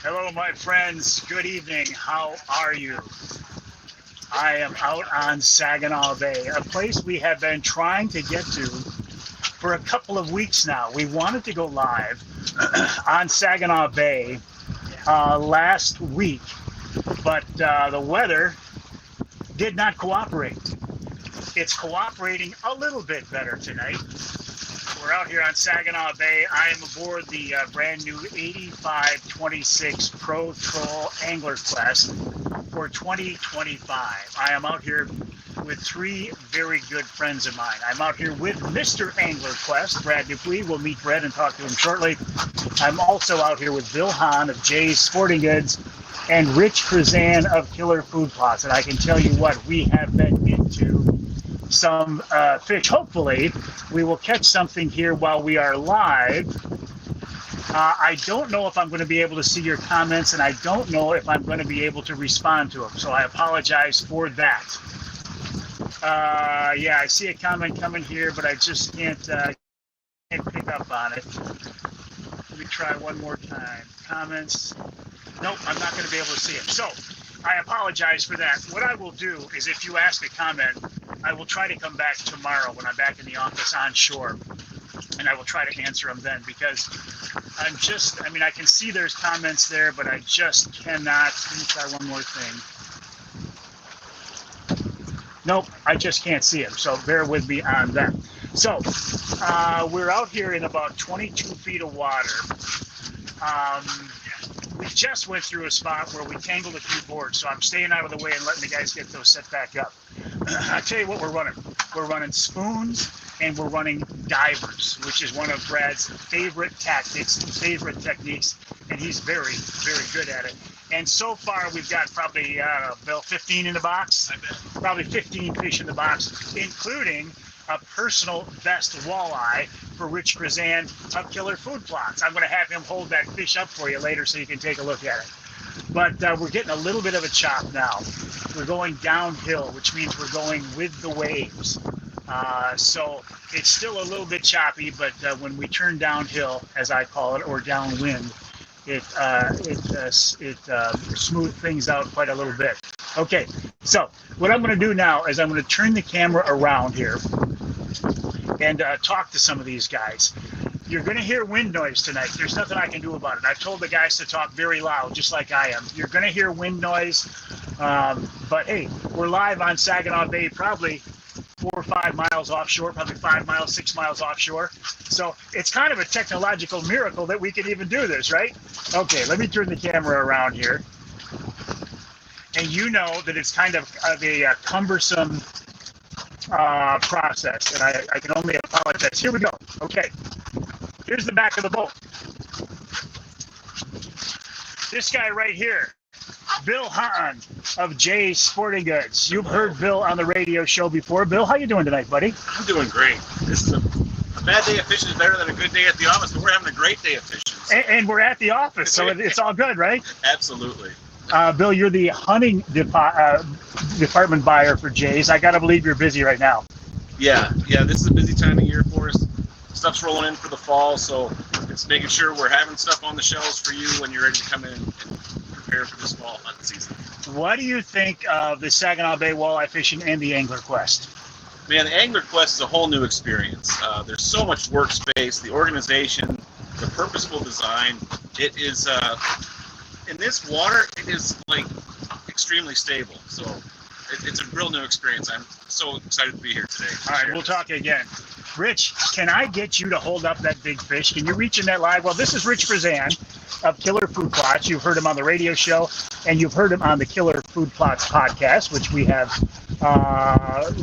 Hello, my friends. Good evening. How are you? I am out on Saginaw Bay, a place we have been trying to get to for a couple of weeks now. We wanted to go live on Saginaw Bay last week, but the weather did not cooperate. It's cooperating a little bit better tonight. We're out here on Saginaw Bay. I am aboard the brand new 8526 Pro Troll Angler Quest for 2025. I am out here with three very good friends of mine. I'm out here with Mr. Angler Quest, Brad Dupuie. We'll meet Brad and talk to him shortly. I'm also out here with Bill Hahn of Jay's Sporting Goods and Rich Chrzan of Killer Food Plots. And I can tell you what, we have been into some fish. Hopefully, we will catch something here while we are live. I don't know if I'm going to be able to see your comments, and I don't know if I'm going to be able to respond to them. So I apologize for that. Yeah, I see a comment coming here, but I just can't pick up on it. Let me try one more time. Comments. Nope, I'm not going to be able to see it. So I apologize for that. What I will do is if you ask a comment, I will try to come back tomorrow when I'm back in the office on shore, and I will try to answer them then, because I can see there's comments there, but I just cannot. Let me try one more thing. Nope, I just can't see them, so bear with me on that. So we're out here in about 22 feet of water. We just went through a spot where we tangled a few boards, so I'm staying out of the way and letting the guys get those set back up. I'll tell you what we're running. We're running spoons and we're running divers, which is one of Brad's favorite tactics, favorite techniques, and he's very, very good at it. And so far, we've got probably, Bill, 15 in the box? I bet. Probably 15 fish in the box, including a personal best walleye for Rich Chrzan of Killer Food Plots. I'm going to have him hold that fish up for you later so you can take a look at it. But we're getting a little bit of a chop now. We're going downhill, which means we're going with the waves. So it's still a little bit choppy, but when we turn downhill, as I call it, or downwind, it smooths things out quite a little bit. Okay, so what I'm going to do now is I'm going to turn the camera around here and talk to some of these guys. You're going to hear wind noise tonight. There's nothing I can do about it. I've told the guys to talk very loud, just like I am. You're going to hear wind noise, but hey, we're live on Saginaw Bay, probably 4 or 5 miles offshore, probably 5 miles, 6 miles offshore. So it's kind of a technological miracle that we can even do this, right? Okay, let me turn the camera around here. And you know that it's kind of a cumbersome process, and I can only apologize. Here we go. Okay, here's the back of the boat. This guy right here, Bill Hahn of Jay's Sporting Goods. You've heard Bill on the radio show before. Bill, how you doing tonight, buddy? I'm doing great. This is a bad day of fishing is better than a good day at the office, but we're having a great day of fishing. So. And we're at the office, so it's all good, right? Absolutely. Bill, you're the hunting department buyer for Jay's. I got to believe you're busy right now. Yeah, this is a busy time of year for us. Stuff's rolling in for the fall, so it's making sure we're having stuff on the shelves for you when you're ready to come in and prepare for this fall hunting season. What do you think of the Saginaw Bay walleye fishing and the Angler Quest? Man, the Angler Quest is a whole new experience. There's so much workspace, the organization, the purposeful design. It is... in this water, it is like extremely stable. So it's a real new experience. I'm so excited to be here today. All right, we'll talk again. Rich, can I get you to hold up that big fish? Can you reach in that live? Well, this is Rich Chrzan of Killer Food Plots. You've heard him on the radio show, and you've heard him on the Killer Food Plots podcast, which we have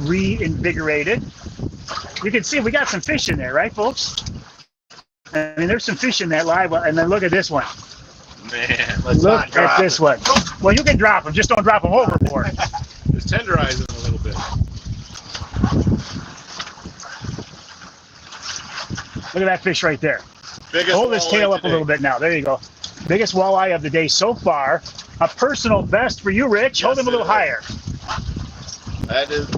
reinvigorated. You can see we got some fish in there, right, folks? I mean, there's some fish in that live, and then look at this one. Man, let's look not drop at this one. Well, you can drop them, just don't drop them overboard. Just tenderize them a little bit. Look at that fish right there. Biggest Hold his tail up today. a little bit now. There you go. Biggest walleye of the day so far. A personal best for you, Rich. Hold him a little higher. That is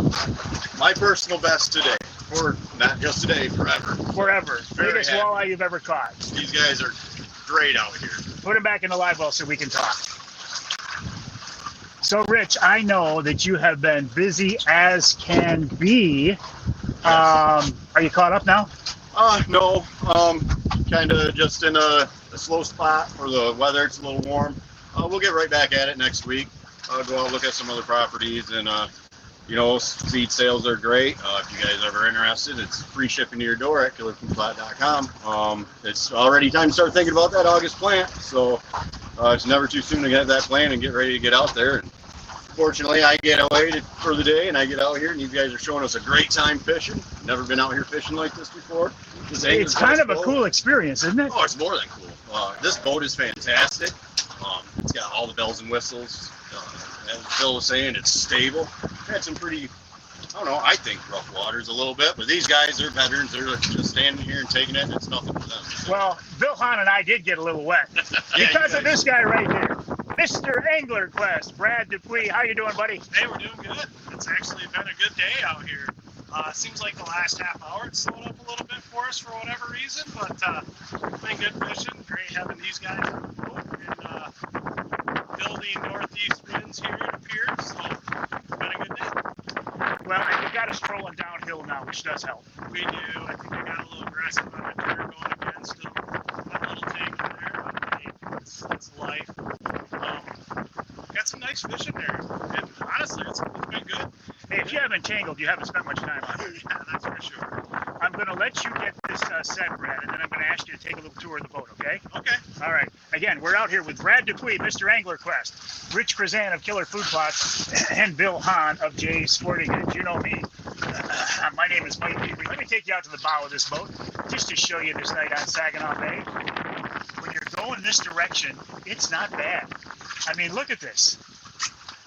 my personal best today. Or not just today, forever. Forever. Very Biggest happy. walleye you've ever caught. These guys are great out here. Put him back in the live well so we can talk. So, Rich, I know that you have been busy as can be. Are you caught up now? No. Kind of just in a slow spot for the weather. It's a little warm. We'll get right back at it next week. Go out look at some other properties, and seed sales are great. If you guys are ever interested, it's free shipping to your door at killerfoodplot.com. It's already time to start thinking about that August plant, so it's never too soon to get that plan and get ready to get out there. And fortunately, I get away for the day, and I get out here, and you guys are showing us a great time fishing. Never been out here fishing like this before. It's kind of a cool experience, isn't it? Oh, it's more than cool. This boat is fantastic. It's got all the bells and whistles. As Bill was saying, it's stable. Had some pretty, I think rough waters a little bit, but these guys are veterans. They're just standing here and taking it, and it's nothing for them. Well, Bill Hahn and I did get a little wet because of this guy right here, Mr. Angler Quest, Brad Dupuie. How you doing, buddy? Hey, we're doing good. It's actually been a good day out here. Seems like the last half hour it's slowed up a little bit for us for whatever reason, but been good fishing. Great having these guys on the boat and building northeast winds here, it appears. So it's been a good day. Well, and you got us trolling downhill now, which does help. We do. I think we got a little aggressive on the turn going again. Still a little tanky there, but hey, it's life. Got some nice fishing there, and honestly, it's been good. Hey, if you haven't tangled, you haven't spent much time on it. Yeah, that's for sure. I'm going to let you get this set, Brad, and then I'm going to ask you to take a little tour of the boat, okay? Okay. All right. Again, we're out here with Brad Dupuie, Mr. Angler Quest, Rich Chrzan of Killer Food Plots, and Bill Hahn of Jay's Sporting Goods. You know me. My name is Mike Avery. Let me take you out to the bow of this boat just to show you this night on Saginaw Bay. When you're going this direction, it's not bad. I mean, look at this.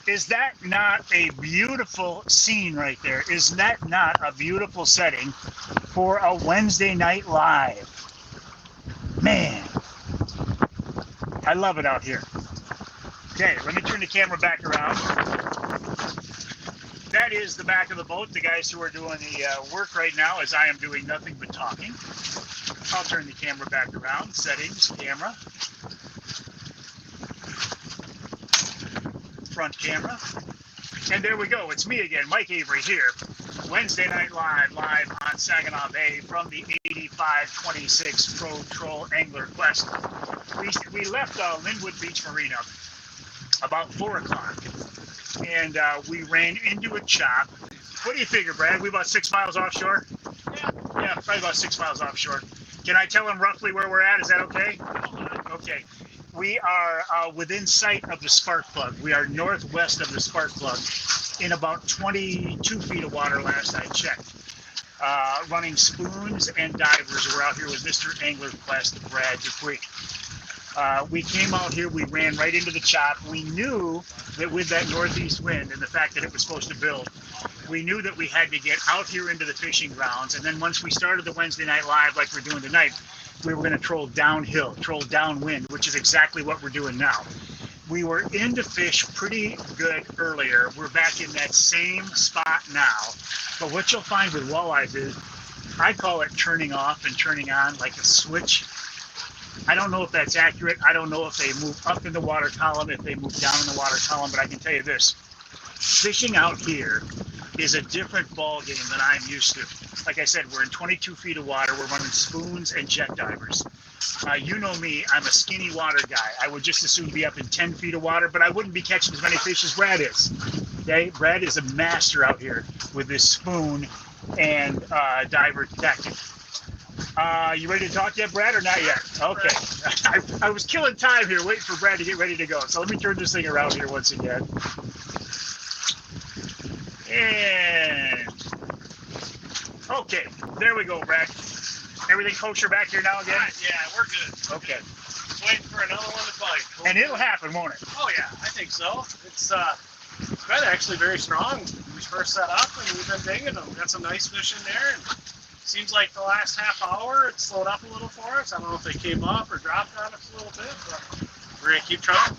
Is that not a beautiful scene right there? Is that not a beautiful setting for a Wednesday night live? Man, I love it out here. Okay, let me turn the camera back around. That is the back of the boat. The guys who are doing the work right now, as I am doing nothing but talking. I'll turn the camera back around. Settings, camera. Front camera. And there we go. It's me again, Mike Avery here. Wednesday Night Live on Saginaw Bay from the 8526 Pro Troll Angler Quest. We left Linwood Beach Marina about 4 o'clock. And we ran into a chop. What do you figure, Brad? We about 6 miles offshore? Yeah, probably about 6 miles offshore. Can I tell them roughly where we're at? Is that okay? Okay. We are within sight of the spark plug. We are northwest of the spark plug in about 22 feet of water last I checked. Running spoons and divers. We're out here with Mr. Angler Quest, Brad Dupuie. We came out here, we ran right into the chop. We knew that with that northeast wind and the fact that it was supposed to build, we knew that we had to get out here into the fishing grounds. And then once we started the Wednesday Night Live like we're doing tonight, we were going to troll downhill, troll downwind, which is exactly what we're doing now. We were into fish pretty good earlier. We're back in that same spot now. But what you'll find with walleyes is, I call it turning off and turning on like a switch. I don't know if that's accurate. I don't know if they move up in the water column, if they move down in the water column, but I can tell you this. Fishing out here is a different ball game than I'm used to. Like I said, we're in 22 feet of water. We're running spoons and jet divers. You know me, I'm a skinny water guy. I would just as soon be up in 10 feet of water, but I wouldn't be catching as many fish as Brad is. Okay, Brad is a master out here with this spoon and diver tactic. You ready to talk yet, Brad, or not yet? Okay. I was killing time here, waiting for Brad to get ready to go. So let me turn this thing around here once again. And okay, there we go, Brad. Everything kosher back here now again? Yeah, we're good. Okay. Just waiting for another one to bite. And it'll happen, won't it? Oh yeah, I think so. It's been actually very strong. We first set up and we've been digging them. Got some nice fish in there. And seems like the last half hour it slowed up a little for us. I don't know if they came up or dropped on us a little bit, but we're going to keep trying.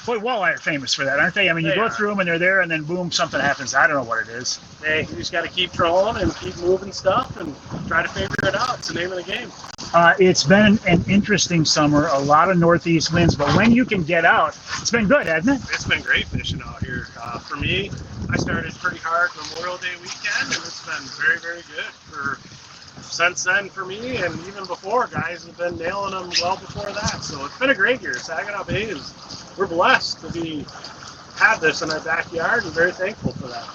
Boy, walleye are famous for that, aren't they? I mean, you go through them and they're there and then boom, something happens. I don't know what it is. Hey, you just got to keep trolling and keep moving stuff and try to figure it out. It's the name of the game. It's been an interesting summer, a lot of northeast winds, but when you can get out, it's been good, hasn't it? It's been great fishing out here. For me, I started pretty hard Memorial Day weekend, and it's been very, very good since then for me, and even before, guys have been nailing them well before that. So it's been a great year. Saginaw Bay we're blessed to have this in our backyard, and very thankful for that.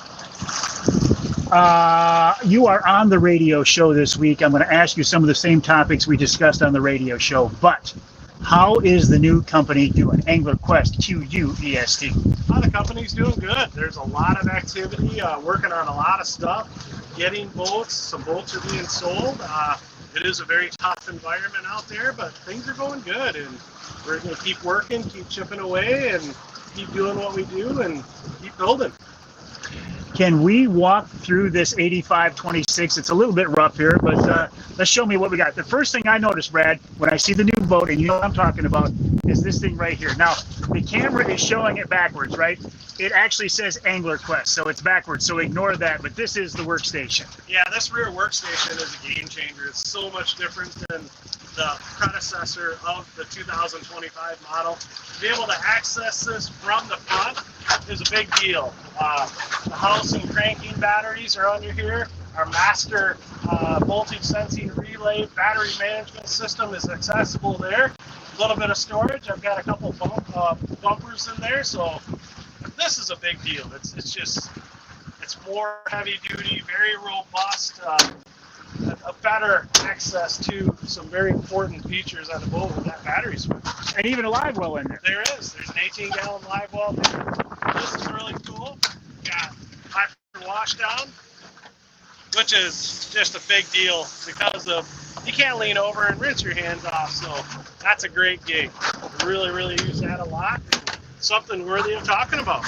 You are on the radio show this week. I'm going to ask you some of the same topics we discussed on the radio show, but how is the new company doing? Angler Quest, Q-U-E-S-T. The company's doing good. There's a lot of activity, working on a lot of stuff, getting boats. Some boats are being sold. It is a very tough environment out there, but things are going good, and we're going to keep working, keep chipping away, and keep doing what we do, and keep building. Can we walk through this 8526? It's a little bit rough here, but let's show me what we got. The first thing I noticed, Brad, when I see the new boat, and you know what I'm talking about, is this thing right here. Now, the camera is showing it backwards, right? It actually says Angler Quest, so it's backwards, so ignore that, but this is the workstation. Yeah, this rear workstation is a game changer. It's so much different than the predecessor of the 2025 model. To be able to access this from the front is a big deal. The house and cranking batteries are under here. Our master voltage sensing relay battery management system is accessible there. A little bit of storage. I've got a couple bumpers in there, so this is a big deal. It's more heavy duty, very robust, a better access to some very important features on the boat with that battery switch. And even a live well in there. There is. There's an 18-gallon live well there. This is really cool. Got high pressure washdown, which is just a big deal because you can't lean over and rinse your hands off, so that's a great gig. Really, really use that a lot. Something worthy of talking about.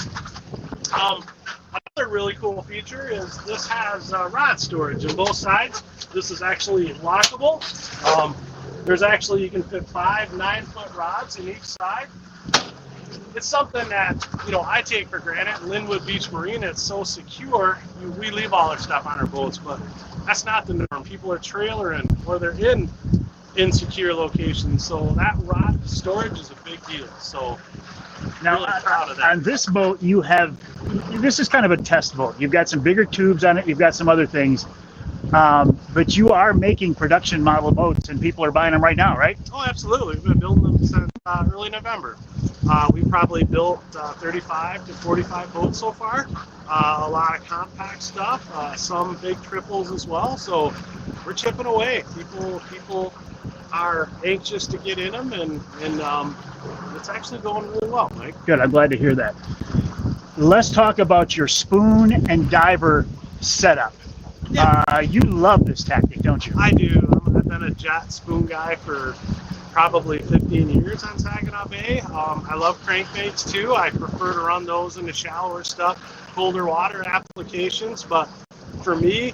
Another really cool feature is this has rod storage on both sides. This is actually lockable. There's actually, you can fit 5 9-foot rods in each side. It's something that, I take for granted. Linwood Beach Marina, it's so secure. We leave all our stuff on our boats, but that's not the norm. People are trailering or they're in insecure locations. So that rod storage is a big deal. So now, really proud of that. On this boat, this is kind of a test boat. You've got some bigger tubes on it. You've got some other things. But you are making production model boats, and people are buying them right now, right? Oh, absolutely. We've been building them since early November. We've probably built 35 to 45 boats so far. A lot of compact stuff, some big triples as well. So we're chipping away. People are anxious to get in them, and it's actually going really well, Mike. Good. I'm glad to hear that. Let's talk about your spoon and diver setup. Yeah. You love this tactic, don't you? I do. I've been a jet spoon guy for probably 15 years on Saginaw Bay. I love crankbaits too. I prefer to run those in the shallower stuff, colder water applications. But for me,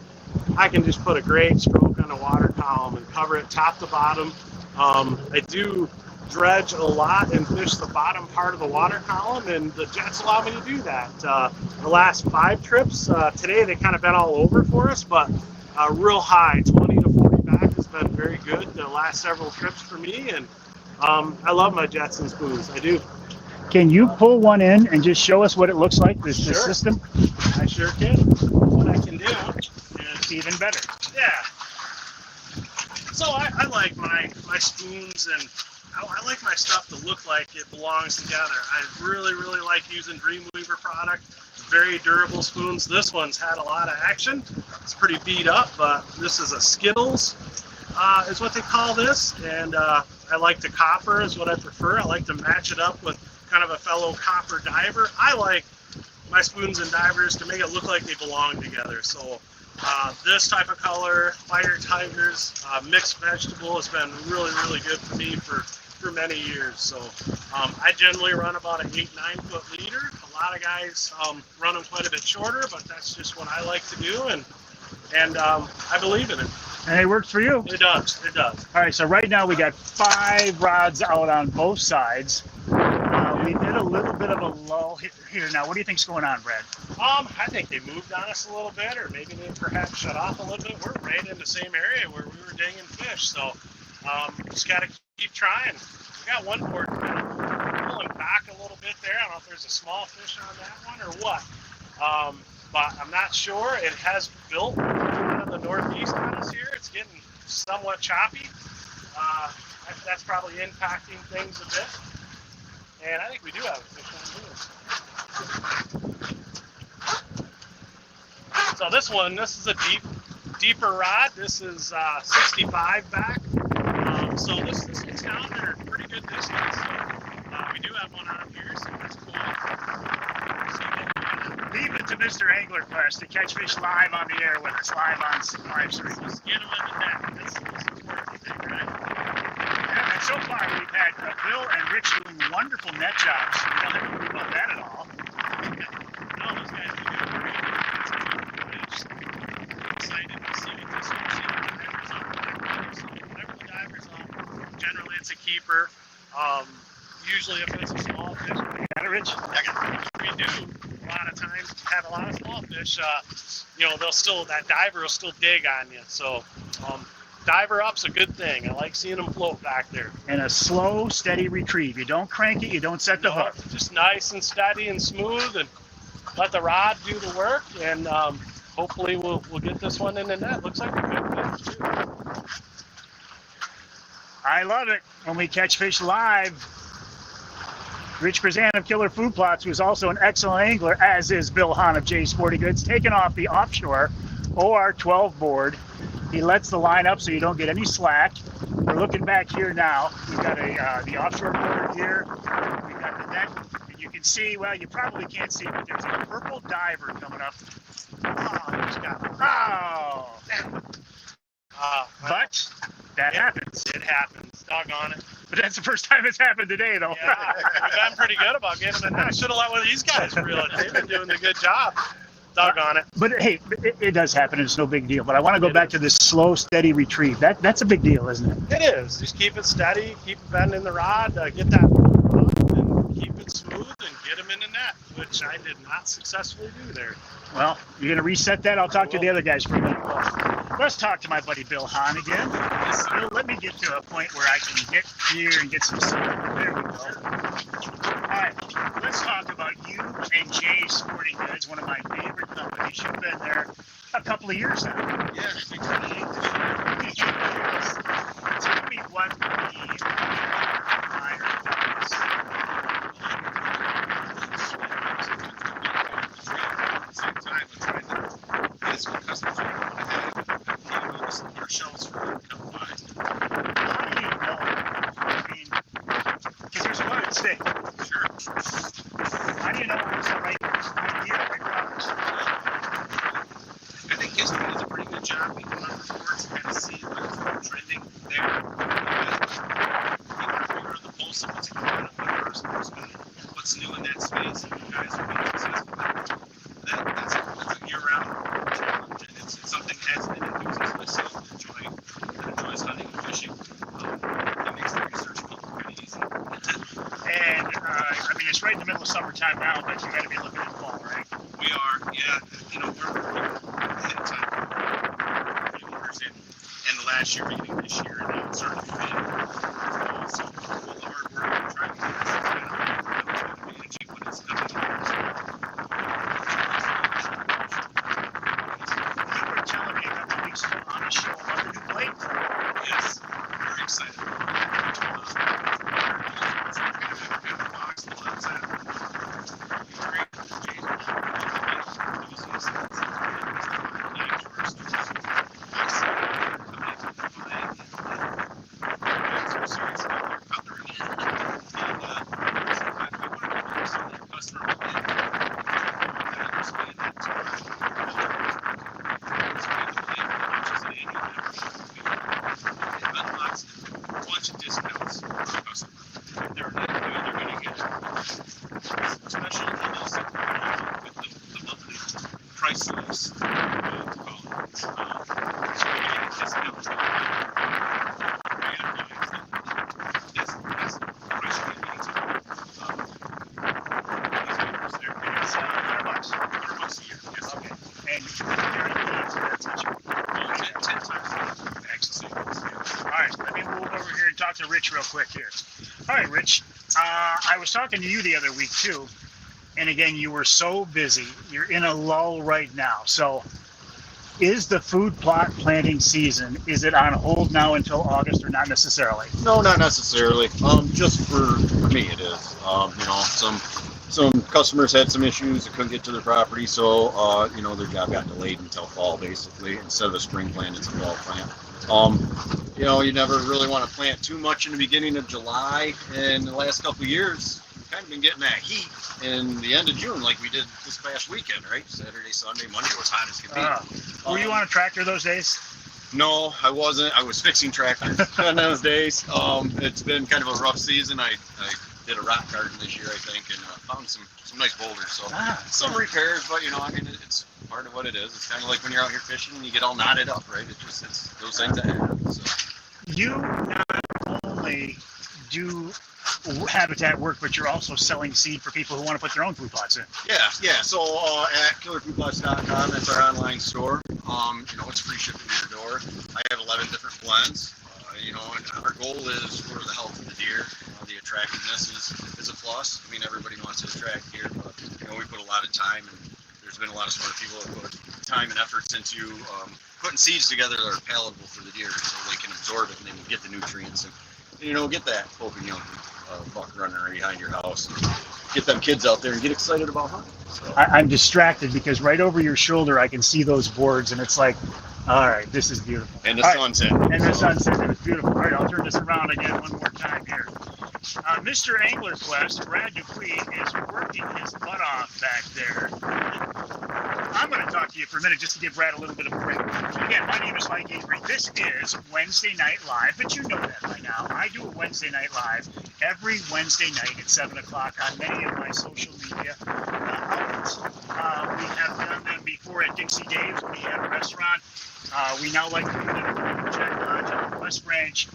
I can just put a great stroke on a water column and cover it top to bottom. I do dredge a lot and fish the bottom part of the water column, and the jets allow me to do that. The last 5 trips, today they kind of been all over for us, but real high, 20 to 40 back has been very good the last several trips for me, and I love my jets and spoons. I do. Can you pull one in and just show us what it looks like, this Sure. system? I sure can. What I can do is Even better. Yeah. So I like my spoons, and I like my stuff to look like it belongs together. I really, really like using Dreamweaver product. Very durable spoons. This one's had a lot of action. It's pretty beat up, but this is a Skittles, is what they call this. And I like the copper is what I prefer. I like to match it up with kind of a fellow copper diver. I like my spoons and divers to make it look like they belong together. So this type of color, Fire Tigers, mixed vegetable has been really, really good for me for many years. So I generally run about an 8-9 foot leader. A lot of guys run them quite a bit shorter, but that's just what I like to do, and I believe in it. And it works for you. It does. It does. All right, so right now we got 5 rods out on both sides. We did a little bit of a lull here. Now, what do you think's going on, Brad? I think they moved on us a little bit, or maybe they perhaps shut off a little bit. We're right in the same area where we were dinging fish, so Just got to keep trying. We got one board kind of pulling back a little bit there. I don't know if there's a small fish on that one or what. But I'm not sure. It has built kind of the northeast on us here. It's getting somewhat choppy. That's probably impacting things a bit. And I think we do have a fish on here. So this is a deeper rod. This is 65 back. So this gets down there a pretty good distance. We do have one on here, so that's cool. Leave it to Mr. Angler Quest to catch fish live on the air with us, live on live stream. Just get them in the net. This is where everything, right? Yeah, and so far we've had Bill and Rich doing wonderful net jobs. We don't have to worry about that at all. No, those guys are doing great. I'm just excited to see what this one's doing. So whenever the diver's on, generally it's a keeper. Usually if it's a small fish, You got it, Rich? we do a lot of times have a lot of small fish. That diver will still dig on you. So diver up's a good thing. I like seeing them float back there. And a slow, steady retrieve. You don't crank it, you don't set the hook. Just nice and steady and smooth, and let the rod do the work. And hopefully we'll get this one in the net. Looks like a good fish too. I love it when we catch fish live. Rich Chrzan of Killer Food Plots, who is also an excellent angler, as is Bill Hahn of J Sporting Goods, taking off the offshore OR 12 board. He lets the line up so you don't get any slack. We're looking back here now. We've got the offshore board here. We've got the net. And you can see, well, you probably can't see, but there's a purple diver coming up. But that happens. It happens. Doggone it. But that's the first time it's happened today, though. Yeah, we've been pretty good about getting them in net. Should have let one of these guys reel it. They've been doing a good job. Doggone it. But hey, it does happen. It's no big deal. But I want to go back to this slow, steady retrieve. That's a big deal, isn't it? It is. Just keep it steady, keep it bending the rod, get that up, and keep it smooth, and get them in the net, which I did not successfully do there. Well, you're going to reset that? I'll talk to the other guys for a minute. Let's talk to my buddy Bill Hahn again. Bill, let me get to a point where I can get here and get some stuff. There we go. All right, let's talk about you and J Sporting Goods, one of my favorite companies. You've been there a couple of years now. Yeah, we try to eat this year. Tell me what the buyer does. Same time, we're trying to get us what customers want to have. Our shelves for them to come by. How do you know? I mean, because there's a lot at stake. Sure. How do you know what's the right idea, right product? I think history does a pretty good job. We run reports and kind of see what's trending there. Keep our finger on the pulse of what's going on, what's new in that space, and you guys are being successful. That's a year-round challenge, and it's something as an enthusiast myself that enjoys hunting and fishing. It makes the research kind of easy. And I mean, it's right in the middle of summertime now, but you got to be looking at fall, right? We are, yeah. We're ahead of time. Pre-orders in the last year, beginning this year, and now it's starting to fit. So all the hard work we're trying to do is managing when it's coming. You were telling me a couple of weeks ago on the show about the new blade club. Yes, very excited. Rich real quick here. All right, Rich. I was talking to you the other week too, and again, you were so busy. You're in a lull right now. So, is the food plot planting season? Is it on hold now until August, or not necessarily? No, not necessarily. Just for me, it is. Some customers had some issues that couldn't get to their property, so their job got delayed until fall, basically. Instead of a spring plant, it's a fall plant. You never really want to plant too much in the beginning of July. And the last couple of years, we've kind of been getting that heat in the end of June, like we did this past weekend, right? Saturday, Sunday, Monday was hot as could be. Were you on a tractor those days? No, I wasn't. I was fixing tractors on those days. It's been kind of a rough season. I did a rock garden this year, I think, and found some nice boulders. So some repairs, but it's part of what it is. It's kind of like when you're out here fishing and you get all knotted up, right? It's those things that happen. So. You not only do habitat work, but you're also selling seed for people who want to put their own food plots in. Yeah. So at killerfoodplots.com, that's our online store. It's free shipping to your door. I have 11 different blends. And our goal is for the health of the deer. The attractiveness is a plus. I mean, everybody wants to attract deer, but we put a lot of time, and there's been a lot of smart people that put time and efforts into putting seeds together that are palatable for the deer, so they can absorb it and then get the nutrients and get that open young buck running right behind your house and get them kids out there and get excited about hunting. So. I'm distracted because right over your shoulder I can see those boards, and it's like, all right, this is beautiful. And the sunset. And the sunset, and it's beautiful. All right, I'll turn this around again one more time here. Mr. Angler Quest, Brad Dupuie, is working his butt off back there. I'm going to talk to you for a minute just to give Brad a little bit of a break. Again, my name is Mike Avery. This is Wednesday Night Live, but you know that by now. I do a Wednesday Night Live every Wednesday night at 7 o'clock on many of my social media outlets. We have done them before at Dixie Dave's when we had a restaurant. We now like to do them at Jack Lodge on the West Branch.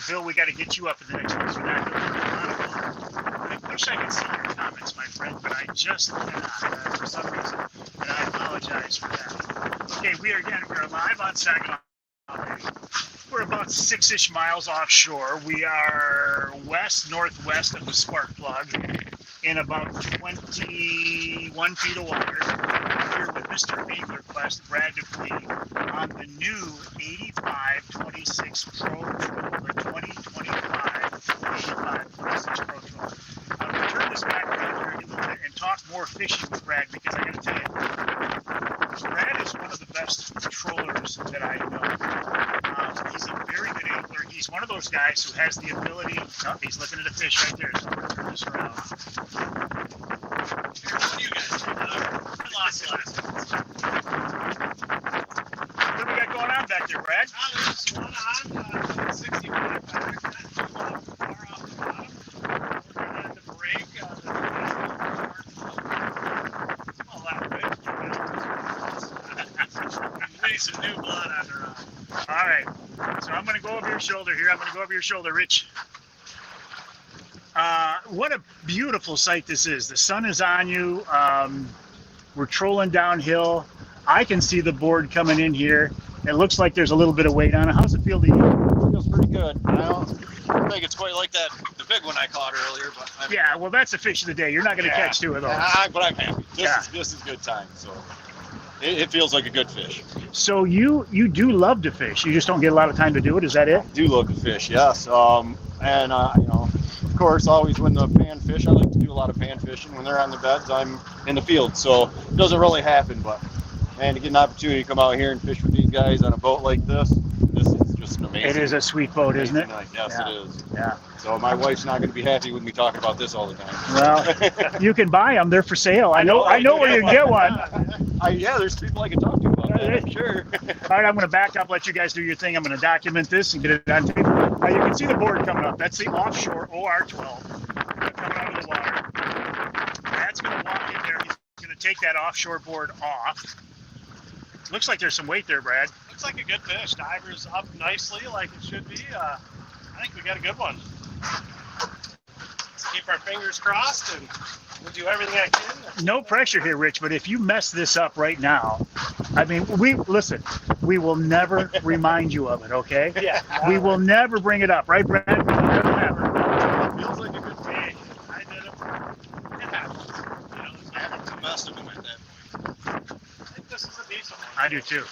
Bill, we got to get you up in the next one for that. I wish I could see your comments, my friend, but I just cannot for some reason, and I apologize for that. Okay, we are live on Saginaw Bay. We're about 6-ish miles offshore. We are west-northwest of the spark plug in about 21 feet of water. We're here with Mr. Angler Quest, Brad Dupuie, on the new 8526 Pro Troll, the 2025 8526 Pro Troll. I'm going to turn this back around here a little bit and talk more fishing with Brad, because I got to tell you, Brad is one of the best trollers that I know. He's a very good angler. He's one of those guys who has the ability. Oh, he's looking at a fish right there. So I'm going to turn this around. You guys lost the last one. What do we got going on back there, Brad? There's one on 65 back. That's one far off the bottom. We're going to break all that way. Need some new blood on her eye. All right. So I'm going to go over your shoulder here. I'm going to go over your shoulder, Rich. What a beautiful sight this is. The sun is on you. We're trolling downhill. I can see the board coming in here. It looks like there's a little bit of weight on it. How's it feel to you? It feels pretty good. I don't think it's quite like the big one I caught earlier, but yeah, well, that's the fish of the day. You're not going to catch two of those. But I'm happy. This is good time. So it feels like a good fish. So you do love to fish. You just don't get a lot of time to do it. Is that it? I do love to fish, yes. Of course, always when the pan fish, I like to do a lot of pan fishing. When they're on the beds, I'm in the field, so it doesn't really happen. But man, to get an opportunity to come out here and fish with these guys on a boat like this is just an amazing. It is a sweet boat, isn't it? Night. Yes, yeah. It is. Yeah. So my wife's not going to be happy with me talking about this all the time. Well, you can buy them; they're for sale. I know where you can get one. There's people I can talk to about that. Sure. All right, I'm going to back up, let you guys do your thing. I'm going to document this and get it on tape. You can see the board coming up. That's the offshore OR12 coming out of the water. That's going to walk in there. He's going to take that offshore board off. Looks like there's some weight there, Brad. Looks like a good fish. Diver's up nicely like it should be. I think we got a good one. Let's keep our fingers crossed and We'll do everything I can. No pressure here, Rich, but if you mess this up right now, I mean, we will never remind you of it, okay? Yeah. We will never bring it up, right, Brad? Never. Feels like a good Hey, I did it. It happens. You know, I haven't too messed with him at that point. I think this is a decent one. I do too.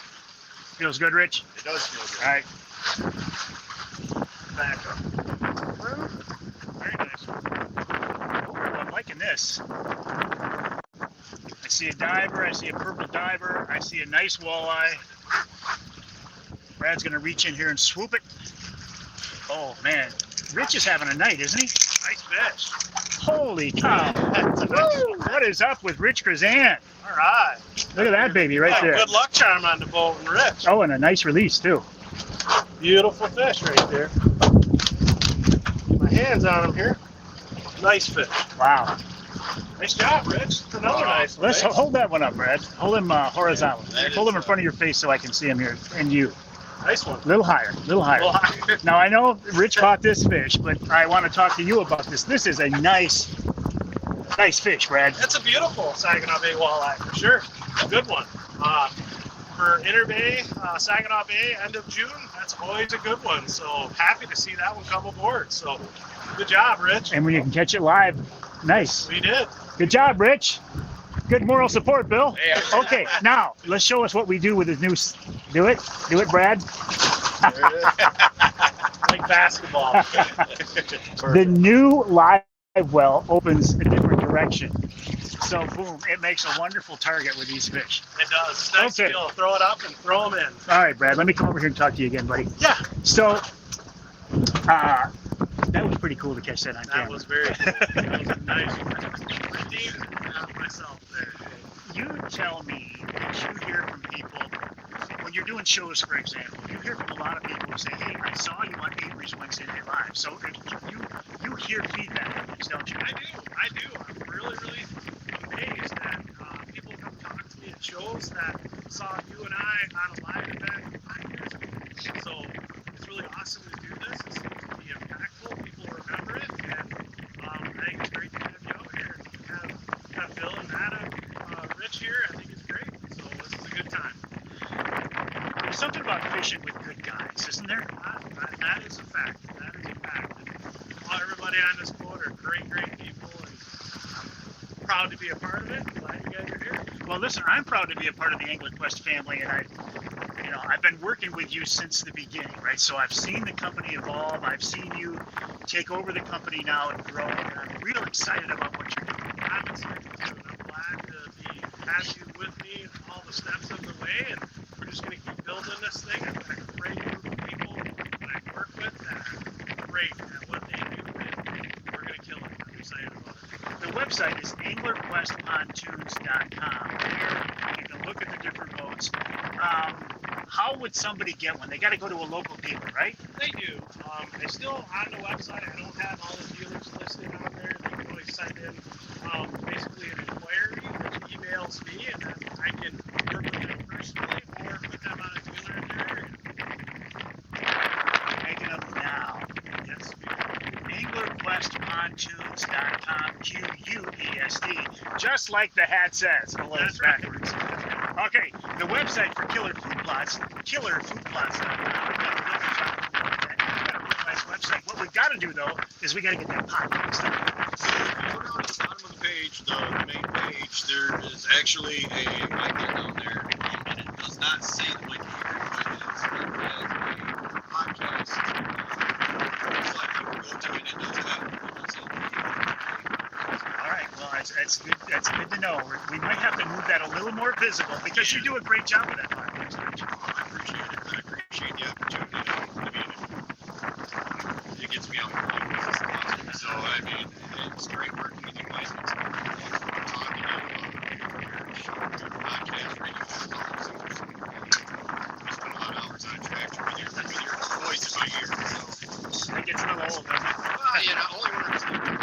Feels good, Rich? It does feel good. All right. Back up. Very nice. Oh, I'm liking this. I see a diver. I see a purple diver. I see a nice walleye. Brad's going to reach in here and swoop it. Oh, man. Rich is having a night, isn't he? Nice fish. Holy cow. Woo! What is up with Rich Chrzan? All right. Look at that baby right Yeah, there. Good luck charm on the boat and Rich. Oh, and a nice release, too. Beautiful fish right there. My hands on him here. Nice fish. Wow. Nice job, Rich. Another nice one. Let's eh? hold that one up, Brad. Hold him horizontally. That Hold is, him in front of your face so I can see him here. And you. Nice one. A little higher. A little higher. Well, Now, I know Rich caught this fish, but I want to talk to you about this. This is a nice fish, Brad. that's a beautiful Saginaw Bay walleye for sure. A good one. For Interbay, Saginaw Bay, end of June, that's always a good one. So happy to see that one come aboard. So good job, Rich. And when you can catch it live, nice. We did. Good job, Rich. Good moral support, Bill. Yeah. Okay, now let's show us what we do with his new. Do it, Brad. There it is. Like basketball. The new live well opens a different direction. So boom, it makes a wonderful target with these fish. It does. Nice Okay. deal. Throw it up and throw them in. All right, Brad, let me come over here and talk to you again, buddy. Yeah. So, that was pretty cool to catch that on That camera. was very cool. That was nice. Redeemed myself there. You tell me that you hear from people when you're doing shows, for example. You hear from a lot of people who say, "Hey, I saw you on Avery's Wednesday Night Live." So you hear feedback on these, don't you? I do. I'm really amazed that people come talk to me at shows that saw you and I on a live event 5 years ago. So it's really awesome to do this. It seems to be impactful. People remember it, and I think it's great to have you out here and have Bill and Adam, Rich here. I think it's great. So this is a good time. There's something about fishing with good guys, isn't there? That is a fact. That is a fact. And, well, everybody on this boat are great people, and I'm proud to be a part of it. Glad you guys are here. Well, listen, I'm proud to be a part of the AnglerQuest family, and I've been working with you since the beginning, right? So I've seen the company evolve. I've seen you take over the company now and grow, and I'm real excited about what you're doing. I'm excited too, and I'm glad to have you with me all the steps of the way, and we're just going to keep building this thing. I've got a great group of people that I work with that are great at what they do, and we're going to kill it. I'm excited about it. The website is anglerquestpontoons.com. There you can look at the different boats. How would somebody get one? They got to go to a local dealer, right? They do. It's still on the website. I don't have all the dealers listed on there. They can always send in basically an inquiry that emails me, and then I can work with them personally or put them on a dealer in their area. I'm making them now. Yes. AnglerQuestpontoons.com, QUEST, just like the hat says. That's right. Backwards. Okay, the website for Killer Food Plots, killerfoodplots.com. We've got a real nice website. What we've got to do, though, is we got to get that podcast up. So if you go down to the bottom of the page, the main page, there is actually a blanket down there, and it does not say the blanket here, but it has a podcast. So I can go to it, and it does have All right, well, that's good. That's good to know. We might have to move that a little more visible because you do a great job with that podcast. I appreciate it. I appreciate the opportunity. I mean, it gets me out more like this is awesome. So, I mean, it's great working with you guys. It's talking to your podcast, radio, we spend a lot of hours on tractor with your voice in my ear. So, That gets a little old, doesn't it? only works.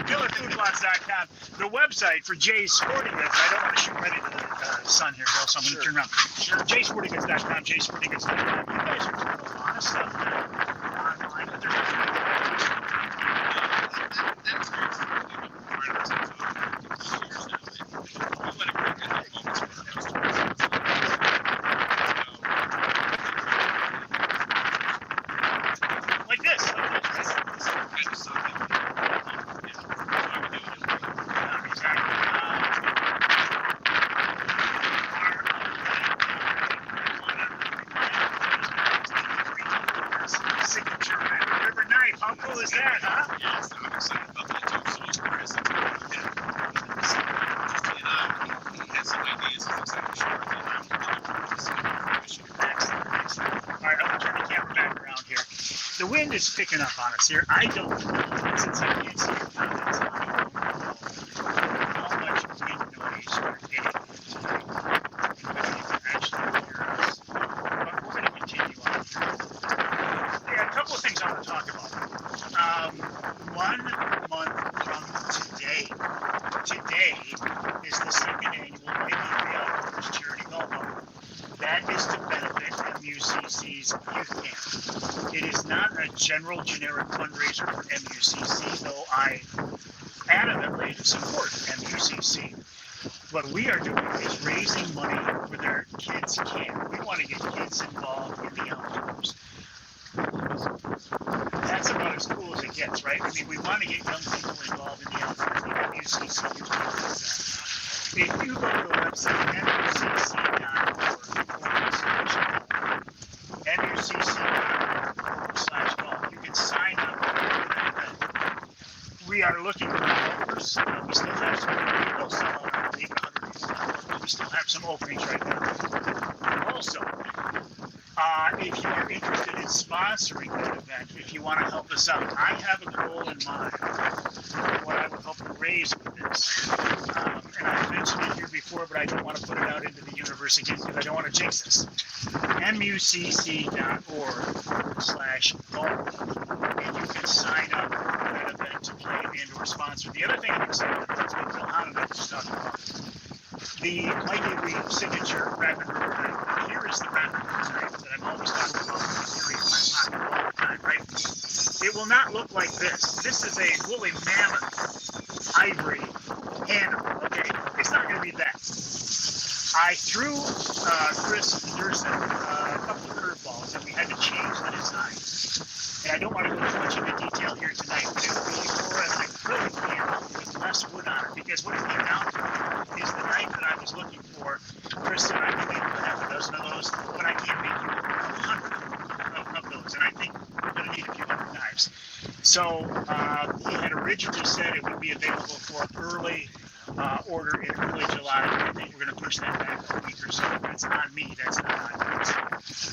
KillerFoodPlots.com, the website for Jay's Sporting Goods. I don't want to shoot right into the sun here, Bill, so I'm going to turn around. Sure. JaySportingGoods.com, JaySportingGoods.com. You guys are doing a lot of stuff online with their That's great. wind is picking up on us here. I don't know, since I can't see your comments, I don't know how much wind noise you're getting tonight. If you can actually hear us. But we're going to continue on here. Yeah, a couple of things I want to talk about. 1 month from today is the second annual Lake Erie Outdoors Charity Golf Outing. That is to benefit MUCC's youth camp. It is not a generic fundraiser for MUCC, though I adamantly support MUCC. What we are doing is raising money for their kids' camp. We want to get kids involved in the outdoors. That's about as cool as it gets, right? I mean, we want to get young people involved in the outdoors. The MUCC youth camp does that. If you go to the website, mucc.org/golf, you can sign up for that event. We are looking for helpers. We still have some, we'll sell out, I believe, 100. We still have some openings right now. Also, if you are interested in sponsoring that event, if you want to help us out, I have a goal in mind for what I would hope to raise with this. And I've mentioned it here before, but I don't want to put it out into the universe again because I don't want to jinx this. mucc.org/golf, and you can sign up for that event to play and or sponsor. The other thing I'm excited about is what Bill Hahn and I just talked about. The Lake Erie signature rapid river knife. Here is the rapid river knife that I'm always talking about carrying in my pocket all the time, right? It will not look like this. This is a woolly mammoth ivory handle. Okay, it's not going to be that. I threw Chris Chrzan a couple of curveballs, and we had to change the design. And I don't want to go too much into detail here tonight, but it's really cool, and I really can't with less wood on it, because what it came down to is the knife that I was looking for. Chris and I can make half a dozen of those, but I can't make you 100 of those, and I think we're going to need a few hundred knives. So he had originally said it would be available for early order in early July. I think we're going to push that back a week or so. That's on me. That's not on you.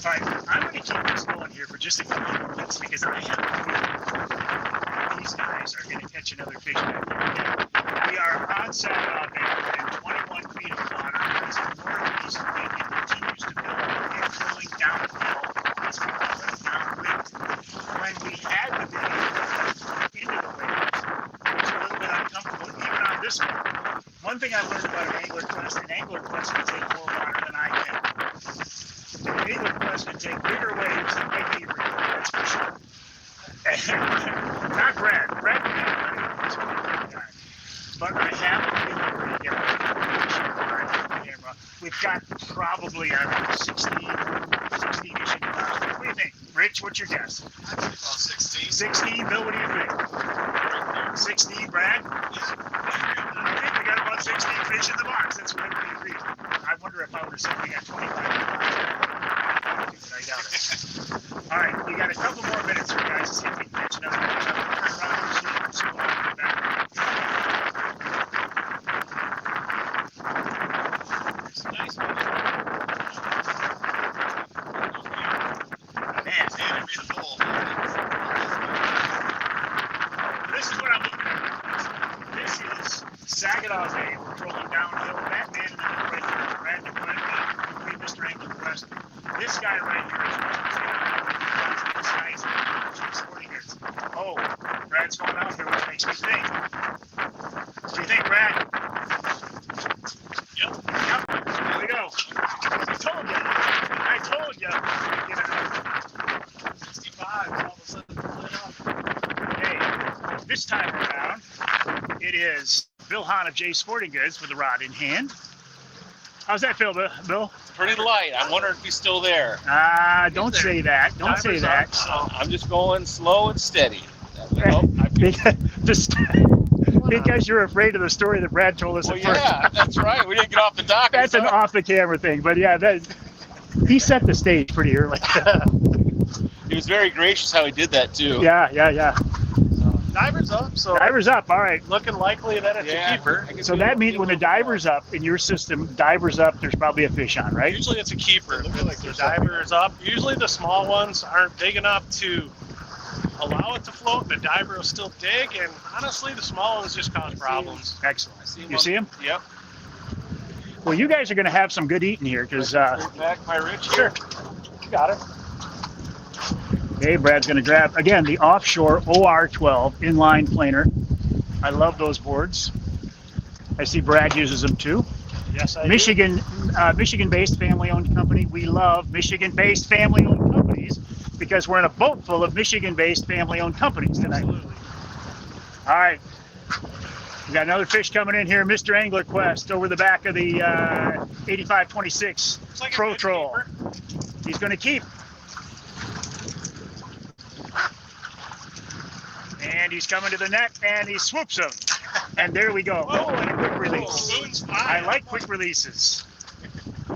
All right, I'm going to keep this going here for just a couple of minutes because I have a feeling that these guys are going to catch another fish back there again. We are on Saginaw Bay within 21 feet of water. As the northeast wind continues to build and flowing downhill, it's flowing downwind. When we had the video into the waves, it was a little bit uncomfortable, even on this one. One thing I learned about an angler quest can take more water than I can. An angler quest can take bigger waves than Lake Erie, that's for sure. And not Brad. Brad can get plenty of this guy. But I have a feeling we're going to get on the camera. We've got probably, I don't know, 16-ish in the box. What do you think? Rich, what's your guess? About 16. 16, Bill, what do you think? 16, Brad? I think we got about 16 fish in the box. That's what everybody agreed. I wonder if I would have said we got 25 in the box. I doubt it. All right, we got a couple more minutes here, guys, to see if we can catch another fish. I'm going to turn around and see what's going on in the back. It's a nice one. Man, this is what I'm looking at. This is Saginaw Bay. We're trolling downhill. That man in the middle right here is Brad Dupuie, Mr. Angler Quest. This guy right here is this guy's sporting goods. Oh, Brad's going out there, which makes me think. What do you think, Brad? Yep. Here we go. I told you. Get it out. 65. All of a sudden, lit up. Hey, this time around, it is Bill Hahn of J Sporting Goods with a rod in hand. How's that feel, Bill? Pretty light. I'm wondering if he's still there. Don't say that. Don't say that. I'm just going slow and steady. Just because you're afraid of the story that Brad told us Well, at first. yeah, that's right. We didn't get off the dock. That's an off-the-camera thing, but yeah, he set the stage pretty early. He was very gracious how he did that too. Yeah. Diver's up, so Diver's up, all right. looking likely that it's a keeper. So that means when the diver's up in your system, diver's up, there's probably a fish on, right? Usually it's a keeper. The diver is up. Usually the small ones aren't big enough to allow it to float. The diver will still dig, and honestly, the small ones just cause problems. Excellent. I see You see him? Yep. Well, you guys are going to have some good eating here because. Back by Rich here. You got it. Okay, Brad's going to grab again the offshore OR12 inline planer. I love those boards. I see Brad uses them too. Yes, I Michigan, Michigan-based family-owned company. We love Michigan-based family-owned companies because we're in a boat full of Michigan-based family-owned companies do. tonight. Absolutely. All right, we got another fish coming in here, Mr. Angler Quest, over the back of the 8526 Looks like a Pro good Troll. keeper. He's going to keep. And he's coming to the net, and he swoops him. And there we go. Oh, and a quick release. Spoon's fine. I like quick releases.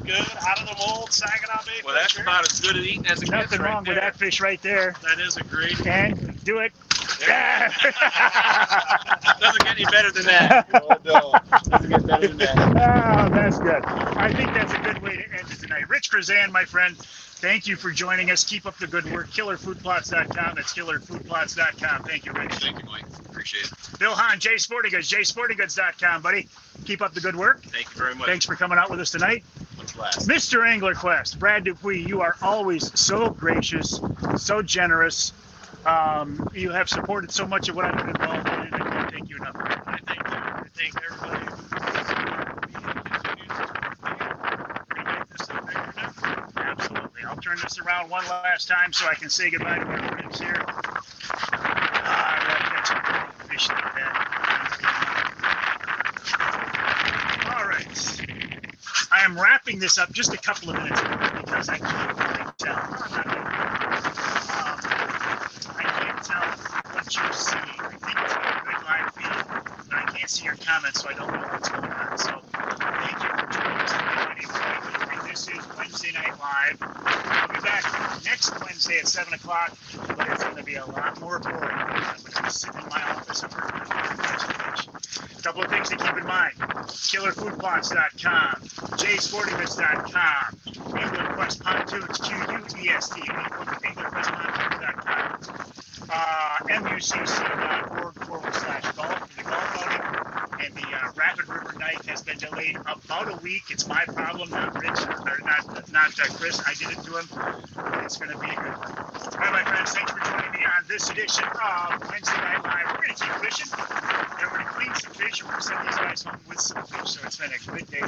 Good, out of the mold, Saginaw Bay. Well, that's fisher. about as good at eating as it gets Nothing right wrong with there. that fish right there. That is a great. And do it. There. Doesn't get any better than that. Doesn't get better than that. Oh, that's good. I think that's a good way to end it tonight. Rich Chrzan, my friend, thank you for joining us. Keep up the good work. KillerFoodPlots.com. That's KillerFoodPlots.com. Thank you, Rich. Thank you, Mike. Appreciate it. Bill Hahn, JSportingGoods, JSportingGoods.com, buddy. Keep up the good work. Thank you very much. Thanks for coming out with us tonight. Blast. Mr. Angler Quest, Brad Dupuie, you are always so gracious, so generous. You have supported so much of what I've been involved in, and I can't thank you enough. I thank everybody who continues to support me and continue to make this a bigger event. Absolutely. I'll turn this around one last time so I can say goodbye to our friends here. I love catching fish like that. All right. I am wrapping this up just a couple of minutes ago because I can't really tell. I can't tell what you're seeing. I think it's a good live feed, but I can't see your comments, so I don't know what's going on. So thank you for joining us tonight. Anyway, this is Wednesday Night Live. I'll be back next Wednesday at 7 o'clock, but it's going to be a lot more boring. I'm going to be sitting in my office and working on a couple of things to keep in mind. KillerFoodPlots.com, JSportingGoods.com, AnglerQuest Pontoons, QUEST, AnglerQuestPontoons.com, MUCC.org/golf for the golf outing, and the Rapid River Night has been delayed about a week. It's my problem, not Rich, or not Chris. I did it to him, but it's going to be a good one. All right, my friends, thanks for joining me on this edition of Wednesday Night Live. We're going to keep fishing, and we're going to clean some fish, and we're going to send these guys home with some fish. So it's been a good day.